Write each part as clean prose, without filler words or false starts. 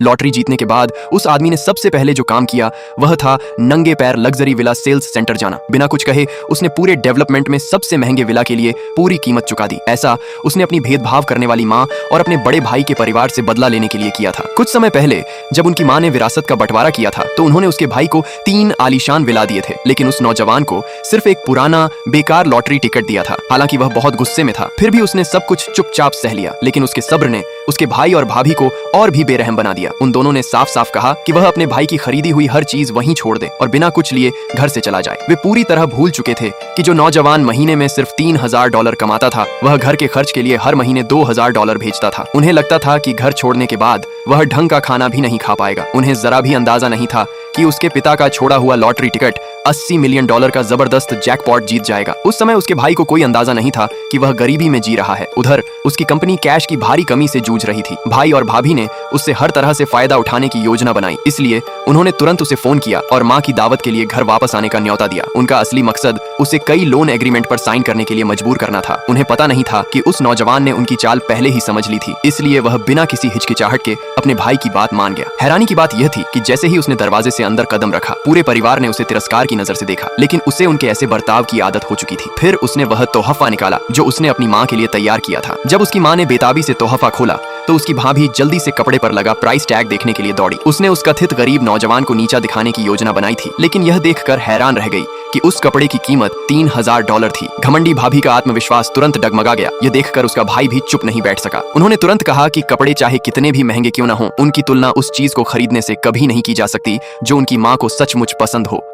Lottery जीतने के बाद उस आदमी ने सबसे पहले जो काम किया वह था नंगे पैर लग्जरी विला सेल्स सेंटर जाना। बिना कुछ कहे उसने पूरे डेवलपमेंट में सबसे महंगे विला के लिए पूरी कीमत चुका दी। ऐसा उसने अपनी भेदभाव करने वाली माँ और अपने बड़े भाई के परिवार से बदला लेने के लिए किया था। कुछ समय पहले जब उनकी माँ ने विरासत का बंटवारा किया था तो उन्होंने उसके भाई को 3 आलीशान विला दिए थे, लेकिन उस नौजवान को सिर्फ एक पुराना बेकार लॉटरी टिकट दिया था। हालांकि वह बहुत गुस्से में था, फिर भी उसने सब कुछ चुपचाप सह लिया। लेकिन उसके सब्र ने उसके भाई और भाभी को और भी बेरहम बना दिया। उन दोनों ने साफ साफ कहा कि वह अपने भाई की खरीदी हुई हर चीज वहीं छोड़ दे और बिना कुछ लिए घर से चला जाए। वे पूरी तरह भूल चुके थे कि जो नौजवान महीने में सिर्फ $3000 कमाता था वह घर के खर्च के लिए हर महीने $2000 भेजता था। उन्हें लगता था कि घर छोड़ने के बाद वह ढंग का खाना भी नहीं खा पाएगा। उन्हें जरा भी अंदाजा नहीं था कि उसके पिता का छोड़ा हुआ लॉटरी टिकट $80 मिलियन का जबरदस्त जैकपॉट जीत जाएगा। उस समय उसके भाई को कोई अंदाजा नहीं था कि वह गरीबी में जी रहा है। उधर उसकी कंपनी कैश की भारी कमी से जूझ रही थी। भाई और भाभी ने उससे हर तरह से फायदा उठाने की योजना बनाई, इसलिए उन्होंने तुरंत उसे फोन किया और माँ की दावत के लिए घर वापस आने का न्योता दिया। उनका असली मकसद उसे कई लोन एग्रीमेंट पर साइन करने के लिए मजबूर करना था। उन्हें पता नहीं था कि उस नौजवान ने उनकी चाल पहले ही समझ ली थी, इसलिए वह बिना किसी हिचकिचाहट के अपने भाई की बात मान गया। हैरानी की बात यह थी कि जैसे ही उसने दरवाजे से अंदर कदम रखा पूरे परिवार ने उसे तिरस्कार की नजर से देखा, लेकिन उसे उनके ऐसे बर्ताव की आदत हो चुकी थी। फिर उसने वह तोहफा निकाला जो उसने अपनी माँ के लिए तैयार किया था। जब उसकी माँ ने बेताबी से तोहफा खोला तो उसकी भाभी जल्दी से कपड़े पर लगा प्राइस टैग देखने के लिए दौड़ी। उसने उस कथित गरीब नौजवान को नीचा दिखाने की योजना बनाई थी, लेकिन यह देखकर हैरान रह गई कि उस कपड़े की कीमत $3000 थी। घमंडी भाभी का आत्मविश्वास तुरंत डगमगा गया। यह देखकर उसका भाई भी चुप नहीं बैठ सका। उन्होंने तुरंत कहा कि कपड़े चाहे कितने भी महंगे क्यों न हो, उनकी तुलना उस चीज को खरीदने से कभी नहीं की जा सकती जो उनकी माँ को सचमुच पसंद हो।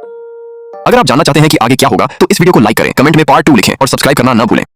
अगर आप जानना चाहते हैं कि आगे क्या होगा तो इस वीडियो को लाइक करें, कमेंट में पार्ट 2 लिखें और सब्सक्राइब करना न भूलें।